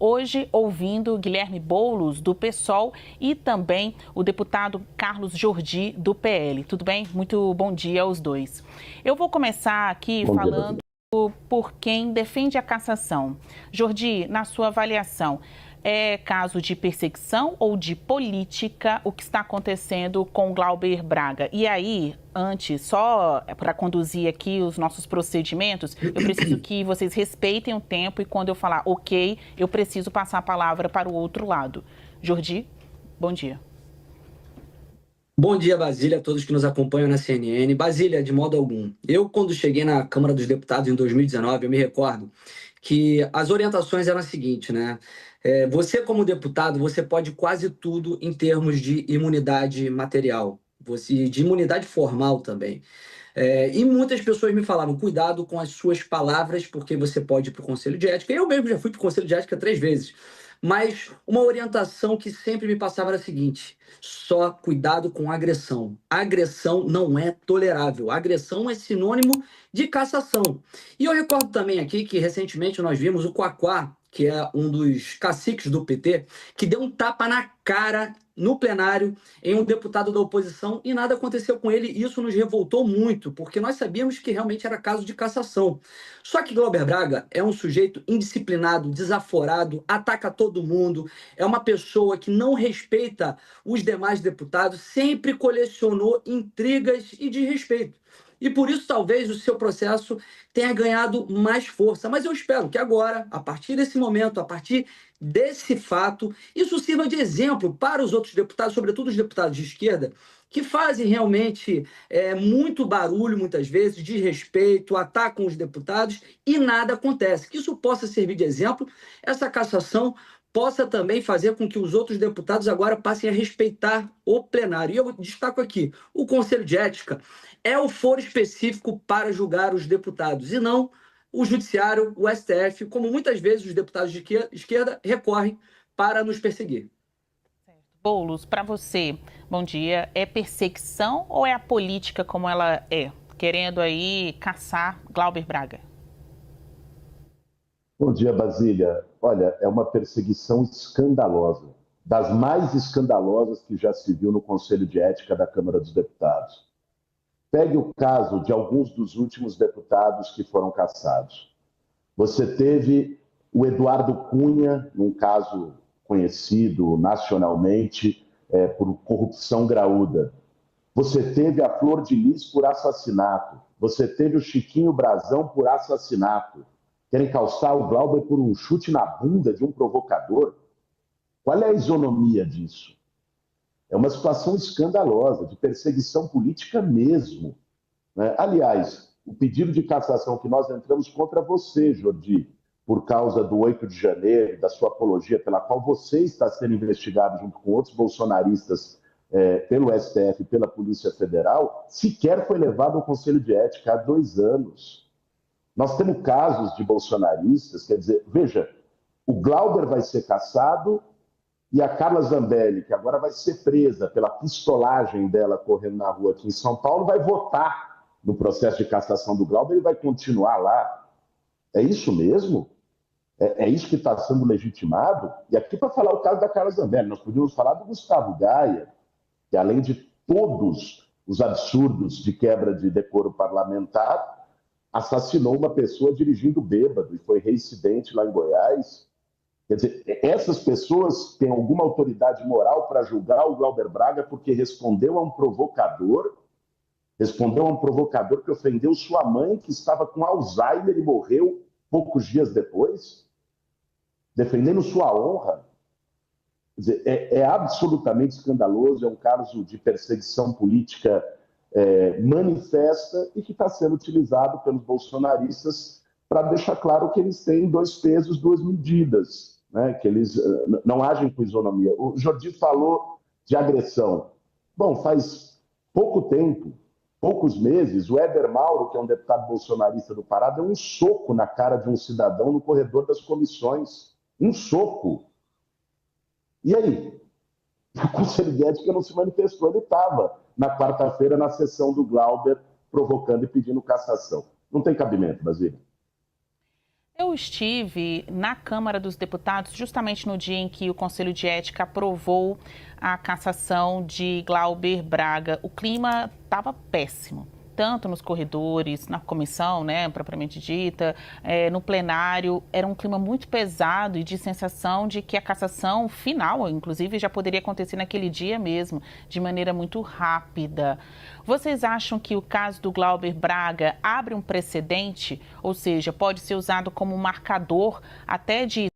hoje ouvindo Guilherme Boulos, do PSOL, e também o deputado Carlos Jordi, do PL. Tudo bem? Muito bom dia aos dois. Eu vou começar aqui falando por quem defende a cassação. Jordi, na sua avaliação, é caso de perseguição ou de política o que está acontecendo com Glauber Braga? E aí, antes, só para conduzir aqui os nossos procedimentos, eu preciso que vocês respeitem o tempo e quando eu falar ok, eu preciso passar a palavra para o outro lado. Jordi, bom dia. Bom dia, Basília, a todos que nos acompanham na CNN. Basília, de modo algum. Eu, quando cheguei na Câmara dos Deputados em 2019, eu me recordo que as orientações eram as seguintes, né? Você, como deputado, você pode quase tudo em termos de imunidade material, de imunidade formal também. E muitas pessoas me falavam, cuidado com as suas palavras, porque você pode ir para o Conselho de Ética. Eu mesmo já fui para o Conselho de Ética 3 vezes. Mas uma orientação que sempre me passava era a seguinte: só cuidado com agressão. Agressão não é tolerável. Agressão é sinônimo de cassação. E eu recordo também aqui que recentemente nós vimos o Quaquá, que é um dos caciques do PT, que deu um tapa na cara no plenário em um deputado da oposição e nada aconteceu com ele. Isso nos revoltou muito, porque nós sabíamos que realmente era caso de cassação. Só que Glauber Braga é um sujeito indisciplinado, desaforado, ataca todo mundo, é uma pessoa que não respeita os demais deputados, sempre colecionou intrigas e desrespeito. E por isso, talvez, o seu processo tenha ganhado mais força. Mas eu espero que agora, a partir desse momento, a partir desse fato, isso sirva de exemplo para os outros deputados, sobretudo os deputados de esquerda, que fazem realmente muito barulho, muitas vezes, desrespeito, atacam os deputados e nada acontece. Que isso possa servir de exemplo, essa cassação possa também fazer com que os outros deputados agora passem a respeitar o plenário. E eu destaco aqui, o Conselho de Ética é o foro específico para julgar os deputados, e não o Judiciário, o STF, como muitas vezes os deputados de esquerda recorrem para nos perseguir. Boulos, para você, bom dia, é perseguição ou é a política como ela é? Querendo aí caçar Glauber Braga? Bom dia, Basília. Olha, é uma perseguição escandalosa, das mais escandalosas que já se viu no Conselho de Ética da Câmara dos Deputados. Pegue o caso de alguns dos últimos deputados que foram cassados. Você teve o Eduardo Cunha, num caso conhecido nacionalmente por corrupção graúda. Você teve a Flor de Lis por assassinato. Você teve o Chiquinho Brazão por assassinato. Querem calçar o Glauber por um chute na bunda de um provocador? Qual é a isonomia disso? É uma situação escandalosa, de perseguição política mesmo, né? Aliás, o pedido de cassação que nós entramos contra você, Jordi, por causa do 8 de janeiro, da sua apologia, pela qual você está sendo investigado junto com outros bolsonaristas pelo STF e pela Polícia Federal, sequer foi levado ao Conselho de Ética há 2 anos. Nós temos casos de bolsonaristas, quer dizer, veja, o Glauber vai ser cassado e a Carla Zambelli, que agora vai ser presa pela pistolagem dela correndo na rua aqui em São Paulo, vai votar no processo de cassação do Glauber e vai continuar lá. É isso mesmo? É isso que está sendo legitimado? E aqui, para falar o caso da Carla Zambelli, nós podíamos falar do Gustavo Gaia, que além de todos os absurdos de quebra de decoro parlamentar, assassinou uma pessoa dirigindo bêbado e foi reincidente lá em Goiás. Quer dizer, essas pessoas têm alguma autoridade moral para julgar o Glauber Braga porque respondeu a um provocador que ofendeu sua mãe, que estava com Alzheimer e morreu poucos dias depois, defendendo sua honra. Quer dizer, é absolutamente escandaloso, é um caso de perseguição política manifesta e que está sendo utilizado pelos bolsonaristas para deixar claro que eles têm 2 pesos, 2 medidas, né? Que eles não agem com isonomia. O Jordi falou de agressão. Bom, faz pouco tempo, poucos meses, o Éder Mauro, que é um deputado bolsonarista do Pará, deu um soco na cara de um cidadão no corredor das comissões. Um soco. E aí? O Conselho de Ética não se manifestou, ele estava na quarta-feira na sessão do Glauber, provocando e pedindo cassação. Não tem cabimento, Basília. Eu estive na Câmara dos Deputados justamente no dia em que o Conselho de Ética aprovou a cassação de Glauber Braga. O clima estava péssimo, tanto nos corredores, na comissão, né, propriamente dita, no plenário. Era um clima muito pesado e de sensação de que a cassação final, inclusive, já poderia acontecer naquele dia mesmo, de maneira muito rápida. Vocês acham que o caso do Glauber Braga abre um precedente, ou seja, pode ser usado como marcador até de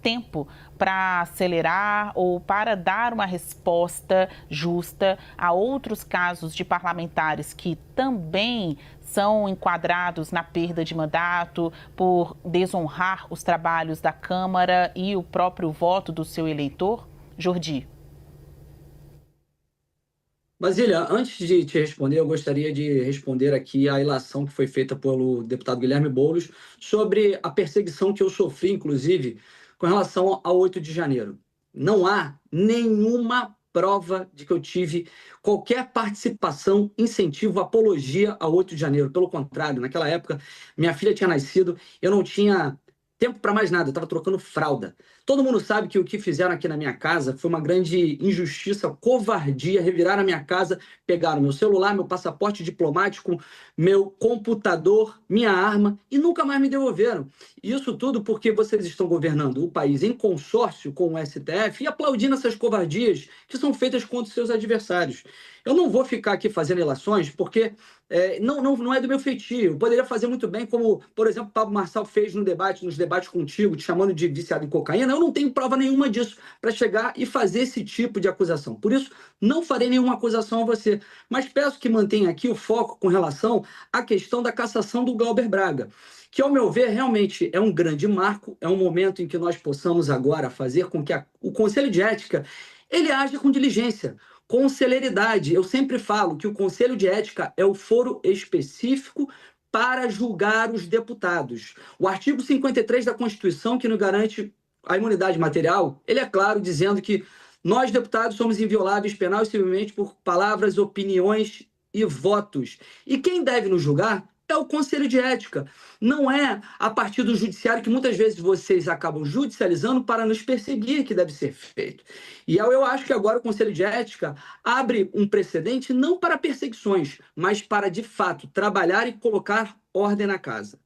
tempo para acelerar ou para dar uma resposta justa a outros casos de parlamentares que também são enquadrados na perda de mandato por desonrar os trabalhos da Câmara e o próprio voto do seu eleitor? Jordi. Basília, antes de te responder, eu gostaria de responder aqui a ilação que foi feita pelo deputado Guilherme Boulos sobre a perseguição que eu sofri, inclusive, com relação ao 8 de janeiro. Não há nenhuma prova de que eu tive qualquer participação, incentivo, apologia ao 8 de janeiro. Pelo contrário, naquela época, minha filha tinha nascido, eu não tinha tempo para mais nada, eu estava trocando fralda. Todo mundo sabe que o que fizeram aqui na minha casa foi uma grande injustiça, covardia, reviraram a minha casa, pegaram meu celular, meu passaporte diplomático, meu computador, minha arma e nunca mais me devolveram. Isso tudo porque vocês estão governando o país em consórcio com o STF e aplaudindo essas covardias que são feitas contra seus adversários. Eu não vou ficar aqui fazendo relações porque não é do meu feitio. Eu poderia fazer muito bem, como, por exemplo, o Pablo Marçal fez nos debates contigo, te chamando de viciado em cocaína. Eu não tenho prova nenhuma disso para chegar e fazer esse tipo de acusação. Por isso, não farei nenhuma acusação a você. Mas peço que mantenha aqui o foco com relação à questão da cassação do Glauber Braga, que, ao meu ver, realmente é um grande marco, é um momento em que nós possamos agora fazer com que o Conselho de Ética ele haja com diligência, com celeridade. Eu sempre falo que o Conselho de Ética é o foro específico para julgar os deputados. O artigo 53 da Constituição, que nos garante a imunidade material, ele é claro, dizendo que nós, deputados, somos invioláveis penal e civilmente por palavras, opiniões e votos. E quem deve nos julgar é o Conselho de Ética. Não é a partir do judiciário que muitas vezes vocês acabam judicializando para nos perseguir que deve ser feito. E eu acho que agora o Conselho de Ética abre um precedente não para perseguições, mas para, de fato, trabalhar e colocar ordem na casa.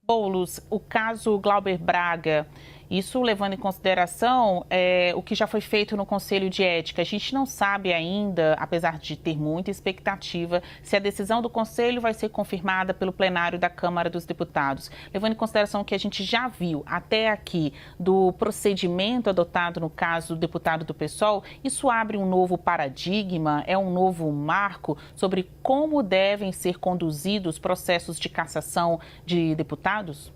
Boulos, o caso Glauber Braga, isso levando em consideração o que já foi feito no Conselho de Ética. A gente não sabe ainda, apesar de ter muita expectativa, se a decisão do Conselho vai ser confirmada pelo plenário da Câmara dos Deputados. Levando em consideração o que a gente já viu até aqui do procedimento adotado no caso do deputado do PSOL, isso abre um novo paradigma, é um novo marco sobre como devem ser conduzidos processos de cassação de deputados?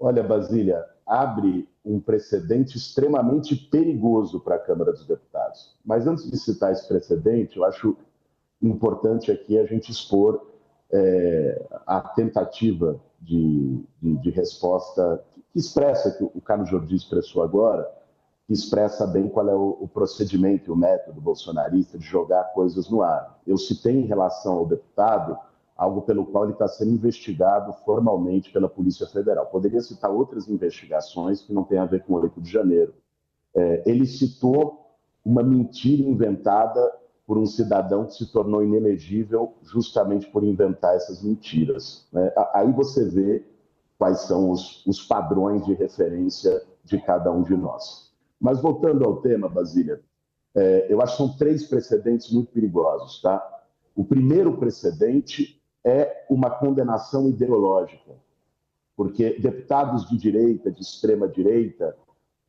Olha, Basília, abre um precedente extremamente perigoso para a Câmara dos Deputados. Mas antes de citar esse precedente, eu acho importante aqui a gente expor a tentativa de resposta que expressa, que o Carlos Jordi expressou agora, que expressa bem qual é o procedimento e o método bolsonarista de jogar coisas no ar. Eu citei em relação ao deputado algo pelo qual ele está sendo investigado formalmente pela Polícia Federal. Poderia citar outras investigações que não têm a ver com o 8 de janeiro. Ele citou uma mentira inventada por um cidadão que se tornou inelegível justamente por inventar essas mentiras, né? Aí você vê quais são os padrões de referência de cada um de nós. Mas voltando ao tema, Basília, eu acho que são 3 precedentes muito perigosos, tá? O primeiro precedente é uma condenação ideológica, porque deputados de direita, de extrema-direita,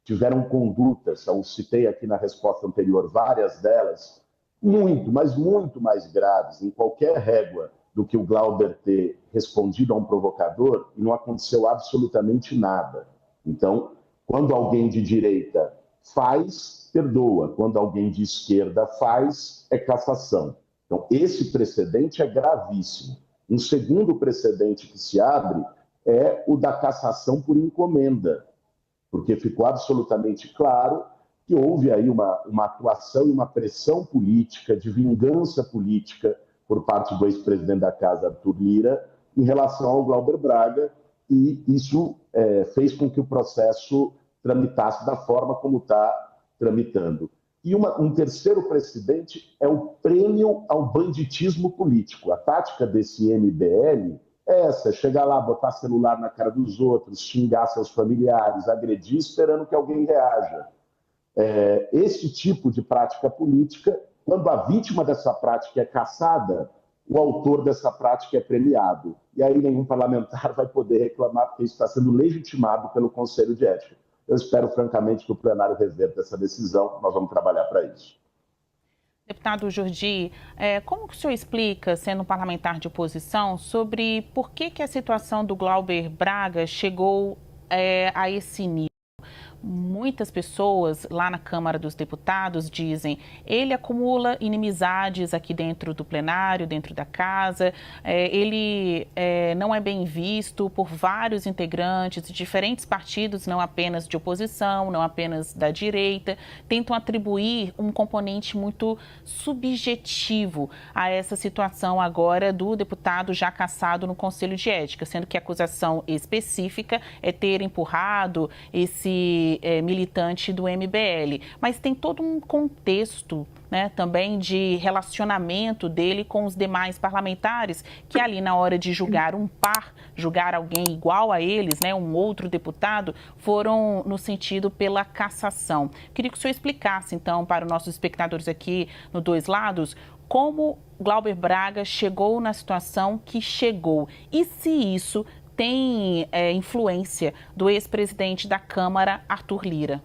tiveram condutas, eu citei aqui na resposta anterior, várias delas, muito, mas muito mais graves, em qualquer régua, do que o Glauber ter respondido a um provocador e não aconteceu absolutamente nada. Então, quando alguém de direita faz, perdoa. Quando alguém de esquerda faz, é cassação. Então, esse precedente é gravíssimo. Um segundo precedente que se abre é o da cassação por encomenda, porque ficou absolutamente claro que houve aí uma atuação e uma pressão política, de vingança política, por parte do ex-presidente da Casa, Arthur Lira, em relação ao Glauber Braga, e isso fez com que o processo tramitasse da forma como está tramitando. E um terceiro precedente é o prêmio ao banditismo político. A tática desse MBL é essa: chegar lá, botar celular na cara dos outros, xingar seus familiares, agredir, esperando que alguém reaja. Esse tipo de prática política, quando a vítima dessa prática é caçada, o autor dessa prática é premiado. E aí nenhum parlamentar vai poder reclamar, porque isso está sendo legitimado pelo Conselho de Ética. Eu espero, francamente, que o plenário reverta essa decisão. Nós vamos trabalhar para isso. Deputado Jordi, como que o senhor explica, sendo um parlamentar de oposição, sobre por que a situação do Glauber Braga chegou a esse nível? Muitas pessoas lá na Câmara dos Deputados dizem: ele acumula inimizades aqui dentro do plenário, dentro da casa, ele não é bem visto por vários integrantes de diferentes partidos, não apenas de oposição, não apenas da direita, tentam atribuir um componente muito subjetivo a essa situação agora do deputado já cassado no Conselho de Ética, sendo que a acusação específica é ter empurrado esse militante do MBL, mas tem todo um contexto, né, também de relacionamento dele com os demais parlamentares, que ali na hora de julgar um par, julgar alguém igual a eles, né, um outro deputado, foram no sentido pela cassação. Queria que o senhor explicasse, então, para os nossos espectadores aqui no Dois Lados, como Glauber Braga chegou na situação que chegou e se isso tem influência do ex-presidente da Câmara, Arthur Lira.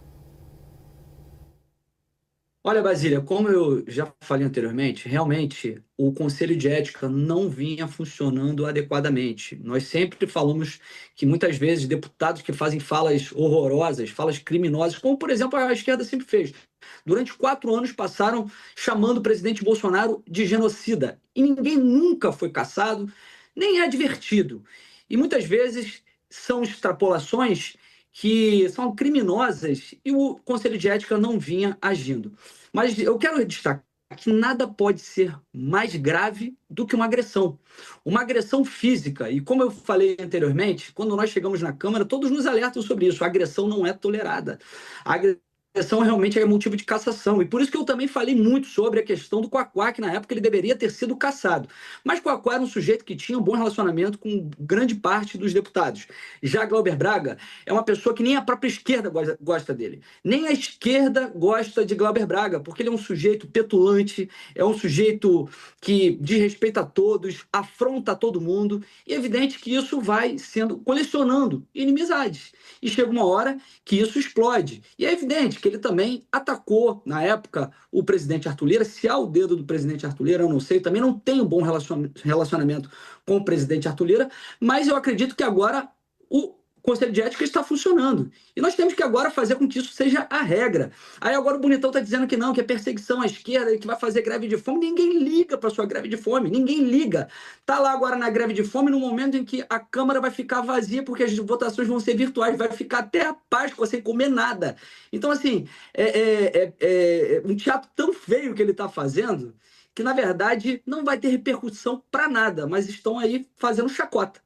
Olha, Basília, como eu já falei anteriormente, realmente o Conselho de Ética não vinha funcionando adequadamente. Nós sempre falamos que muitas vezes deputados que fazem falas horrorosas, falas criminosas, como por exemplo a esquerda sempre fez, durante 4 anos passaram chamando o presidente Bolsonaro de genocida. E ninguém nunca foi cassado, nem é advertido. E muitas vezes são extrapolações que são criminosas e o Conselho de Ética não vinha agindo. Mas eu quero destacar que nada pode ser mais grave do que uma agressão. Uma agressão física. E como eu falei anteriormente, quando nós chegamos na Câmara, todos nos alertam sobre isso. A agressão não é tolerada. A agressão realmente é motivo de cassação. E por isso que eu também falei muito sobre a questão do Quaquá, que na época ele deveria ter sido cassado. Mas Quaquá era um sujeito que tinha um bom relacionamento com grande parte dos deputados. Já Glauber Braga é uma pessoa que nem a própria esquerda gosta dele. Nem a esquerda gosta de Glauber Braga, porque ele é um sujeito petulante, é um sujeito que desrespeita a todos, afronta todo mundo. E é evidente que isso vai colecionando inimizades. E chega uma hora que isso explode. E é evidente que ele também atacou, na época, o presidente Arthur Lira. Se há o dedo do presidente Arthur Lira, eu não sei, também não tenho um bom relacionamento com o presidente Arthur Lira, mas eu acredito que agora o Conselho de Ética está funcionando. E nós temos que agora fazer com que isso seja a regra. Aí agora o Bonitão está dizendo que não, que é perseguição à esquerda, que vai fazer greve de fome. Ninguém liga para a sua greve de fome, ninguém liga. Está lá agora na greve de fome no momento em que a Câmara vai ficar vazia porque as votações vão ser virtuais, vai ficar até a Páscoa sem comer nada. Então, assim, é um teatro tão feio que ele está fazendo que, na verdade, não vai ter repercussão para nada, mas estão aí fazendo chacota.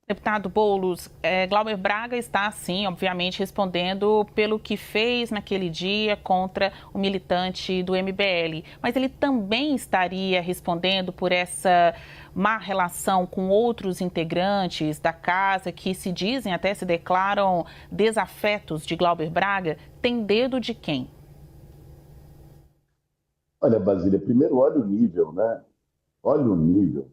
Deputado Boulos, Glauber Braga está, sim, obviamente, respondendo pelo que fez naquele dia contra o militante do MBL. Mas ele também estaria respondendo por essa má relação com outros integrantes da casa que se dizem, até se declaram desafetos de Glauber Braga? Tem dedo de quem? Olha, Basília, primeiro olha o nível, né? Olha o nível.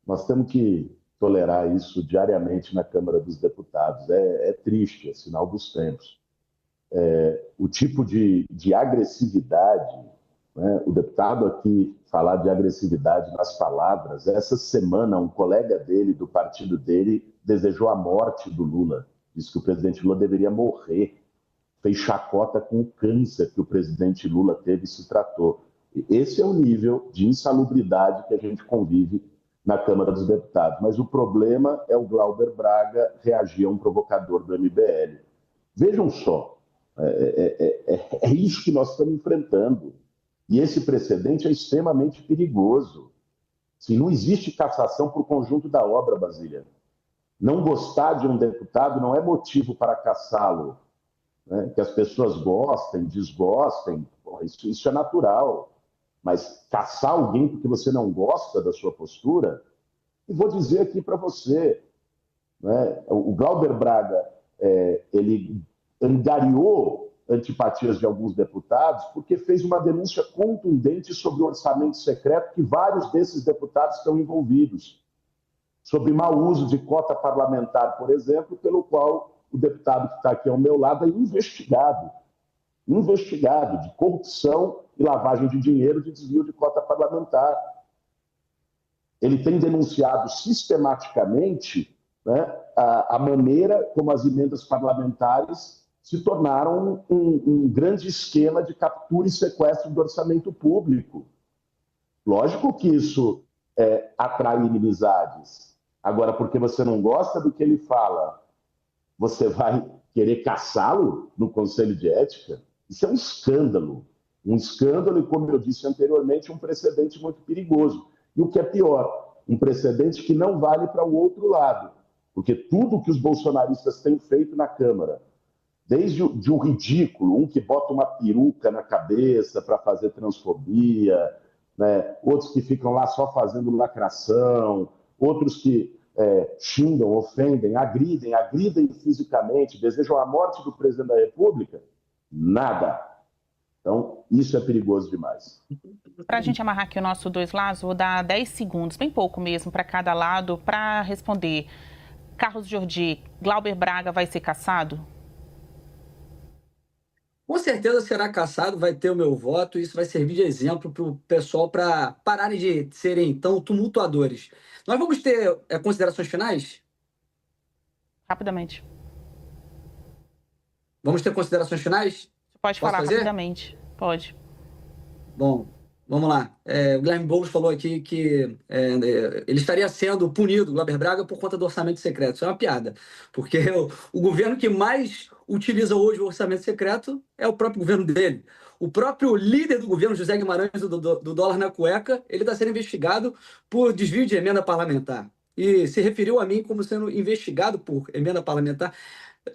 Nós temos que tolerar isso diariamente na Câmara dos Deputados. É triste, é sinal dos tempos. O tipo de agressividade, né? O deputado aqui falar de agressividade nas palavras. Essa semana, um colega dele, do partido dele, desejou a morte do Lula. Disse que o presidente Lula deveria morrer. Fez chacota com o câncer que o presidente Lula teve e se tratou. Esse é o nível de insalubridade que a gente convive na Câmara dos Deputados. Mas o problema é o Glauber Braga reagir a um provocador do MBL. Vejam só, é isso que nós estamos enfrentando. E esse precedente é extremamente perigoso. Assim, não existe cassação por conjunto da obra, Basília. Não gostar de um deputado não é motivo para cassá-lo. Né? Que as pessoas gostem, desgostem, isso é natural. Mas caçar alguém porque você não gosta da sua postura, e vou dizer aqui para você, né? O Glauber Braga, ele angariou antipatias de alguns deputados porque fez uma denúncia contundente sobre o orçamento secreto que vários desses deputados estão envolvidos, sobre mau uso de cota parlamentar, por exemplo, pelo qual o deputado que está aqui ao meu lado é investigado de corrupção e lavagem de dinheiro de desvio de cota parlamentar. Ele tem denunciado sistematicamente, né, a maneira como as emendas parlamentares se tornaram um grande esquema de captura e sequestro do orçamento público. Lógico que isso atrai inimizades. Agora, porque você não gosta do que ele fala, você vai querer caçá-lo no Conselho de Ética? Isso é um escândalo. Um escândalo e, como eu disse anteriormente, um precedente muito perigoso. E o que é pior, um precedente que não vale para o outro lado. Porque tudo que os bolsonaristas têm feito na Câmara, desde o ridículo, um que bota uma peruca na cabeça para fazer transfobia, né? Outros que ficam lá só fazendo lacração, outros que xingam, ofendem, agridem fisicamente, desejam a morte do presidente da República, nada. Então, isso é perigoso demais. Para a gente amarrar aqui o nosso dois lados, vou dar 10 segundos, bem pouco mesmo, para cada lado, para responder. Carlos Jordi, Glauber Braga vai ser cassado? Com certeza será cassado, vai ter o meu voto, e isso vai servir de exemplo para o pessoal para pararem de serem tão tumultuadores. Nós vamos ter considerações finais? Rapidamente. Vamos ter considerações finais? Pode Posso falar fazer? rapidamente. Pode. Bom, vamos lá. O Guilherme Boulos falou aqui que ele estaria sendo punido, Glauber Braga, por conta do orçamento secreto. Isso é uma piada, porque o governo que mais utiliza hoje o orçamento secreto é o próprio governo dele. O próprio líder do governo, José Guimarães, do dólar na cueca, ele está sendo investigado por desvio de emenda parlamentar. E se referiu a mim como sendo investigado por emenda parlamentar.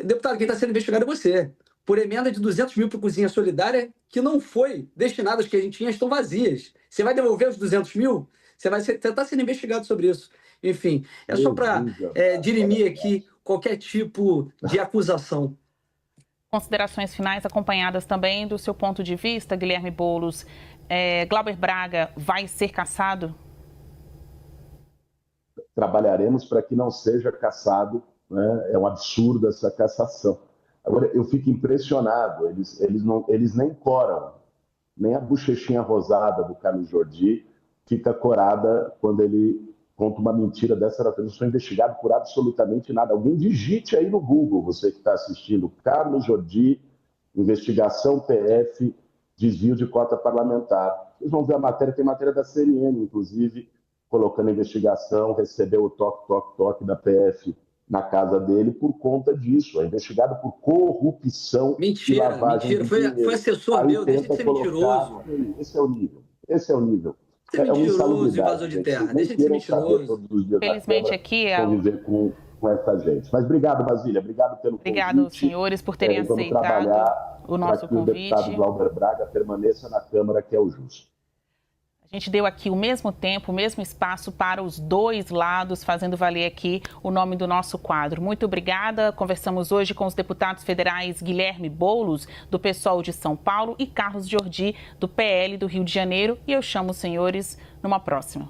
Deputado, quem está sendo investigado é você. Por emenda de 200 mil para Cozinha Solidária, que não foi destinada, as que a gente tinha estão vazias. Você vai devolver os 200 mil? Você está sendo investigado sobre isso. Enfim, é só para dirimir aqui qualquer tipo de acusação. Considerações finais acompanhadas também do seu ponto de vista, Guilherme Boulos. Glauber Braga vai ser cassado? Trabalharemos para que não seja cassado, né? É um absurdo essa cassação. Agora, eu fico impressionado, eles nem coram, nem a bochechinha rosada do Carlos Jordi fica corada quando ele conta uma mentira dessa. Eu não sou investigado por absolutamente nada. Alguém digite aí no Google, você que está assistindo, Carlos Jordi, investigação PF, desvio de cota parlamentar. Vocês vão ver a matéria, tem matéria da CNN, inclusive, colocando a investigação, recebeu o toque da PF na casa dele por conta disso. É investigado por corrupção e lavagem de dinheiro. Foi assessor aí meu, deixa de ser mentiroso. Esse é o nível. Ser mentiroso, invasor de terra. Deixa de ser mentiroso. Felizmente aqui conviver com essa gente. Mas obrigado, Basília. Obrigado pelo convite. Obrigado, senhores, por terem aceitado o nosso convite. Para que o deputado Glauber Braga permaneça na Câmara, que é o justo. A gente deu aqui o mesmo tempo, o mesmo espaço para os dois lados, fazendo valer aqui o nome do nosso quadro. Muito obrigada. Conversamos hoje com os deputados federais Guilherme Boulos, do PSOL de São Paulo, e Carlos Jordi, do PL do Rio de Janeiro. E eu chamo os senhores numa próxima.